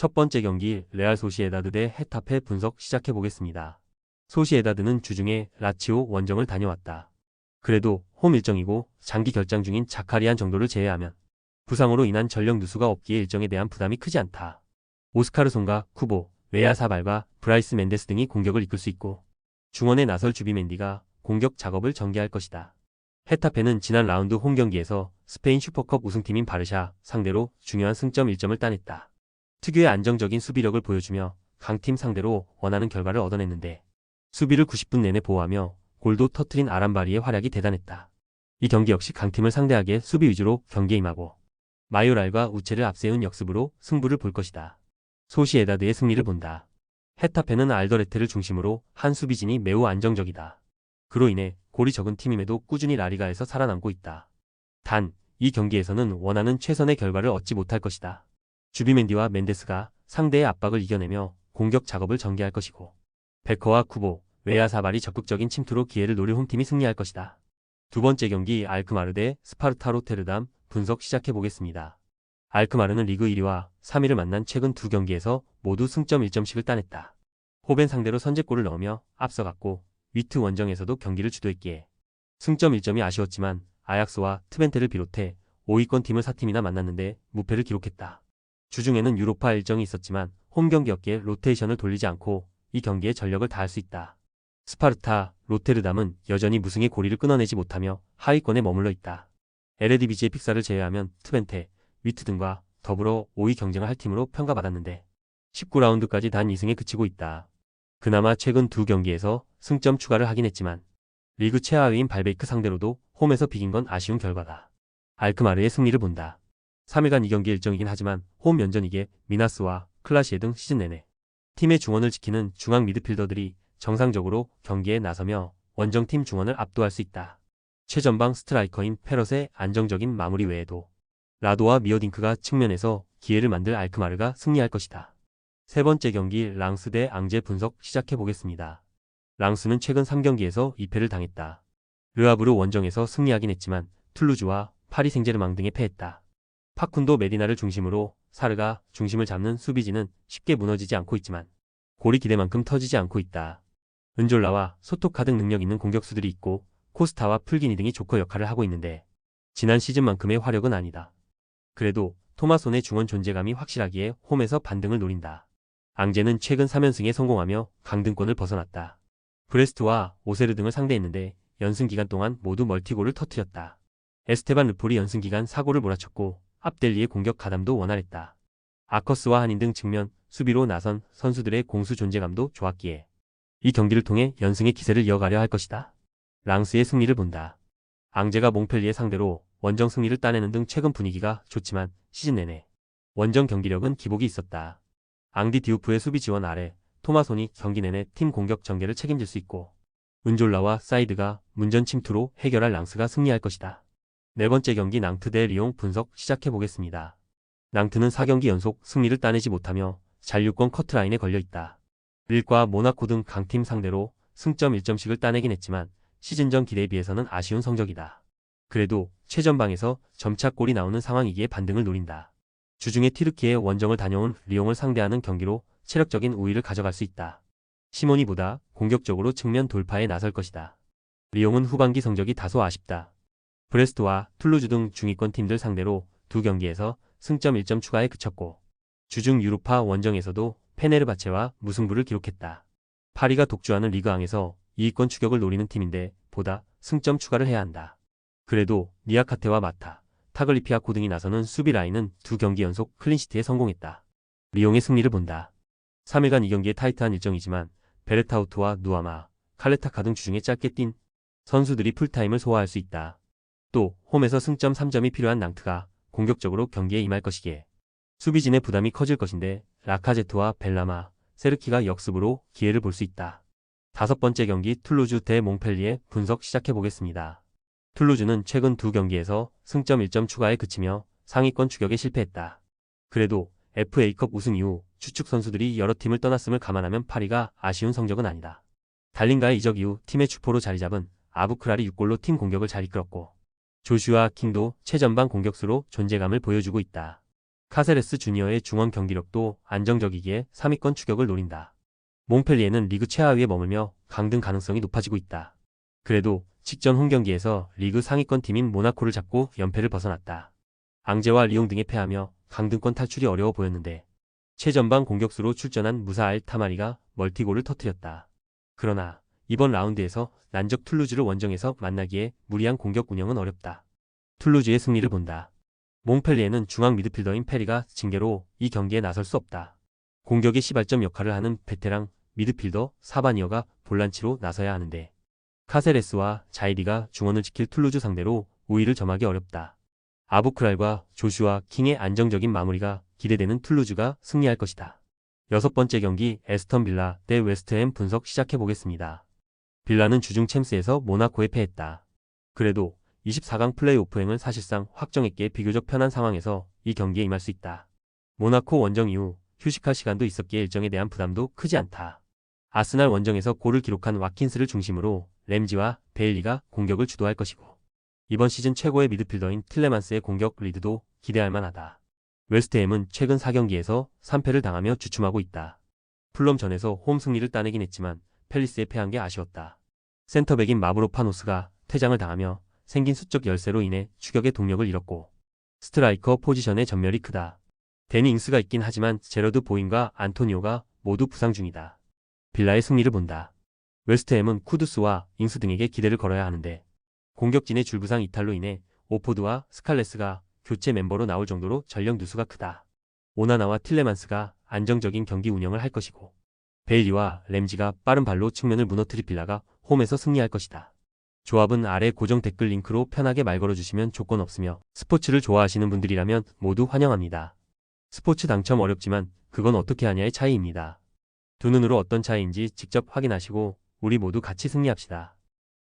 첫 번째 경기 레알 소시에다드 대 헤타페 분석 시작해보겠습니다. 소시에다드는 주중에 라치오 원정을 다녀왔다. 그래도 홈 일정이고 장기 결장 중인 자카리안 정도를 제외하면 부상으로 인한 전력 누수가 없기에 일정에 대한 부담이 크지 않다. 오스카르손과 쿠보, 웨야사발과 브라이스 멘데스 등이 공격을 이끌 수 있고 중원에 나설 주비멘디가 공격 작업을 전개할 것이다. 헤타페는 지난 라운드 홈 경기에서 스페인 슈퍼컵 우승팀인 바르샤 상대로 중요한 승점 1점을 따냈다. 특유의 안정적인 수비력을 보여주며 강팀 상대로 원하는 결과를 얻어냈는데 수비를 90분 내내 보호하며 골도 터트린 아람바리의 활약이 대단했다. 이 경기 역시 강팀을 상대하기에 수비 위주로 경기에 임하고 마요랄과 우체를 앞세운 역습으로 승부를 볼 것이다. 소시에다드의 승리를 본다. 헤타페는 알더레테를 중심으로 한 수비진이 매우 안정적이다. 그로 인해 골이 적은 팀임에도 꾸준히 라리가에서 살아남고 있다. 단, 이 경기에서는 원하는 최선의 결과를 얻지 못할 것이다. 주비멘디와 멘데스가 상대의 압박을 이겨내며 공격 작업을 전개할 것이고 베커와 쿠보, 웨야사발이 적극적인 침투로 기회를 노릴 홈팀이 승리할 것이다. 두 번째 경기 알크마르 대 스파르타 로테르담 분석 시작해보겠습니다. 알크마르는 리그 1위와 3위를 만난 최근 두 경기에서 모두 승점 1점씩을 따냈다. 호벤 상대로 선제골을 넣으며 앞서갔고 위트 원정에서도 경기를 주도했기에 승점 1점이 아쉬웠지만 아약스와 트벤테를 비롯해 5위권 팀을 4팀이나 만났는데 무패를 기록했다. 주중에는 유로파 일정이 있었지만 홈 경기였기에 로테이션을 돌리지 않고 이 경기에 전력을 다할 수 있다. 스파르타, 로테르담은 여전히 무승의 고리를 끊어내지 못하며 하위권에 머물러 있다. 에레디비지의 픽사를 제외하면 트벤테, 위트 등과 더불어 5위 경쟁을 할 팀으로 평가받았는데 19라운드까지 단 2승에 그치고 있다. 그나마 최근 두 경기에서 승점 추가를 하긴 했지만 리그 최하위인 발베이크 상대로도 홈에서 비긴 건 아쉬운 결과다. 알크마르의 승리를 본다. 3일간 2경기 일정이긴 하지만 홈 연전이기에 미나스와 클라시에 등 시즌 내내 팀의 중원을 지키는 중앙 미드필더들이 정상적으로 경기에 나서며 원정팀 중원을 압도할 수 있다. 최전방 스트라이커인 페럿의 안정적인 마무리 외에도 라도와 미어딩크가 측면에서 기회를 만들 알크마르가 승리할 것이다. 세 번째 경기 랑스 대 앙제 분석 시작해보겠습니다. 랑스는 최근 3경기에서 2패를 당했다. 르아브르 원정에서 승리하긴 했지만 툴루즈와 파리 생제르맹 등에 패했다. 파쿤도 메디나를 중심으로 사르가 중심을 잡는 수비진은 쉽게 무너지지 않고 있지만 골이 기대만큼 터지지 않고 있다. 은졸라와 소토카 등 능력 있는 공격수들이 있고 코스타와 풀기니 등이 조커 역할을 하고 있는데 지난 시즌만큼의 화력은 아니다. 그래도 토마손의 중원 존재감이 확실하기에 홈에서 반등을 노린다. 앙제는 최근 3연승에 성공하며 강등권을 벗어났다. 브레스트와 오세르 등을 상대했는데 연승 기간 동안 모두 멀티골을 터뜨렸다. 에스테반 르폴이 연승 기간 4골을 몰아쳤고 압델리의 공격 가담도 원활했다. 아커스와 한인 등 측면 수비로 나선 선수들의 공수 존재감도 좋았기에 이 경기를 통해 연승의 기세를 이어가려 할 것이다. 랑스의 승리를 본다. 앙제가 몽펠리에 상대로 원정 승리를 따내는 등 최근 분위기가 좋지만 시즌 내내 원정 경기력은 기복이 있었다. 앙디 디우프의 수비 지원 아래 토마손이 경기 내내 팀 공격 전개를 책임질 수 있고 은졸라와 사이드가 문전 침투로 해결할 랑스가 승리할 것이다. 네 번째 경기 낭트 대 리옹 분석 시작해보겠습니다. 낭트는 4경기 연속 승리를 따내지 못하며 잔류권 커트라인에 걸려있다. 릴과 모나코 등 강팀 상대로 승점 1점씩을 따내긴 했지만 시즌 전 기대에 비해서는 아쉬운 성적이다. 그래도 최전방에서 점차골이 나오는 상황이기에 반등을 노린다. 주중에 티르키의 원정을 다녀온 리옹을 상대하는 경기로 체력적인 우위를 가져갈 수 있다. 시모니보다 공격적으로 측면 돌파에 나설 것이다. 리옹은 후반기 성적이 다소 아쉽다. 브레스트와 툴루즈 등 중위권 팀들 상대로 두 경기에서 승점 1점 추가에 그쳤고 주중 유로파 원정에서도 페네르바체와 무승부를 기록했다. 파리가 독주하는 리그앙에서 2위권 추격을 노리는 팀인데 보다 승점 추가를 해야 한다. 그래도 니아카테와 마타, 타글리피아코 등이 나서는 수비 라인은 두 경기 연속 클린시트에 성공했다. 리옹의 승리를 본다. 3일간 2경기의 타이트한 일정이지만 베레타우트와 누아마, 칼레타카 등 주중에 짧게 뛴 선수들이 풀타임을 소화할 수 있다. 또 홈에서 승점 3점이 필요한 낭트가 공격적으로 경기에 임할 것이기에 수비진의 부담이 커질 것인데 라카제트와 벨라마, 세르키가 역습으로 기회를 볼 수 있다. 다섯 번째 경기 툴루즈 대 몽펠리에 분석 시작해보겠습니다. 툴루즈는 최근 두 경기에서 승점 1점 추가에 그치며 상위권 추격에 실패했다. 그래도 FA컵 우승 이후 주축 선수들이 여러 팀을 떠났음을 감안하면 파리가 아쉬운 성적은 아니다. 달린가의 이적 이후 팀의 주포로 자리 잡은 아부크랄이 6골로 팀 공격을 잘 이끌었고 조슈아 킹도 최전방 공격수로 존재감을 보여주고 있다. 카세레스 주니어의 중원 경기력도 안정적이기에 3위권 추격을 노린다. 몽펠리에는 리그 최하위에 머물며 강등 가능성이 높아지고 있다. 그래도 직전 홈경기에서 리그 상위권 팀인 모나코를 잡고 연패를 벗어났다. 앙제와 리옹 등에 패하며 강등권 탈출이 어려워 보였는데 최전방 공격수로 출전한 무사 알 타마리가 멀티골을 터뜨렸다. 그러나 이번 라운드에서 난적 툴루즈를 원정에서 만나기에 무리한 공격 운영은 어렵다. 툴루즈의 승리를 본다. 몽펠리에는 중앙 미드필더인 페리가 징계로 이 경기에 나설 수 없다. 공격의 시발점 역할을 하는 베테랑 미드필더 사바니어가 볼란치로 나서야 하는데 카세레스와 자이리가 중원을 지킬 툴루즈 상대로 우위를 점하기 어렵다. 아부크랄과 조슈아 킹의 안정적인 마무리가 기대되는 툴루즈가 승리할 것이다. 6번째 경기 에스턴 빌라 대 웨스트햄 분석 시작해보겠습니다. 빌라는 주중 챔스에서 모나코에 패했다. 그래도 24강 플레이오프행을 사실상 확정했기에 비교적 편한 상황에서 이 경기에 임할 수 있다. 모나코 원정 이후 휴식할 시간도 있었기에 일정에 대한 부담도 크지 않다. 아스날 원정에서 골을 기록한 와킨스를 중심으로 램지와 베일리가 공격을 주도할 것이고 이번 시즌 최고의 미드필더인 틸레만스의 공격 리드도 기대할 만하다. 웨스트햄은 최근 4경기에서 3패를 당하며 주춤하고 있다. 풀럼전에서 홈 승리를 따내긴 했지만 팰리스에 패한 게 아쉬웠다. 센터백인 마브로파노스가 퇴장을 당하며 생긴 수적 열세로 인해 추격의 동력을 잃었고 스트라이커 포지션의 전멸이 크다. 데니 잉스가 있긴 하지만 제러드 보인과 안토니오가 모두 부상 중이다. 빌라의 승리를 본다. 웨스트햄은 쿠두스와 잉스 등에게 기대를 걸어야 하는데 공격진의 줄부상 이탈로 인해 오포드와 스칼레스가 교체 멤버로 나올 정도로 전력 누수가 크다. 오나나와 틸레만스가 안정적인 경기 운영을 할 것이고 베일리와 램지가 빠른 발로 측면을 무너뜨릴 빌라가 홈에서 승리할 것이다. 조합은 아래 고정 댓글 링크로 편하게 말 걸어주시면 조건 없으며 스포츠를 좋아하시는 분들이라면 모두 환영합니다. 스포츠 당첨 어렵지만 그건 어떻게 하냐의 차이입니다. 두 눈으로 어떤 차이인지 직접 확인하시고 우리 모두 같이 승리합시다.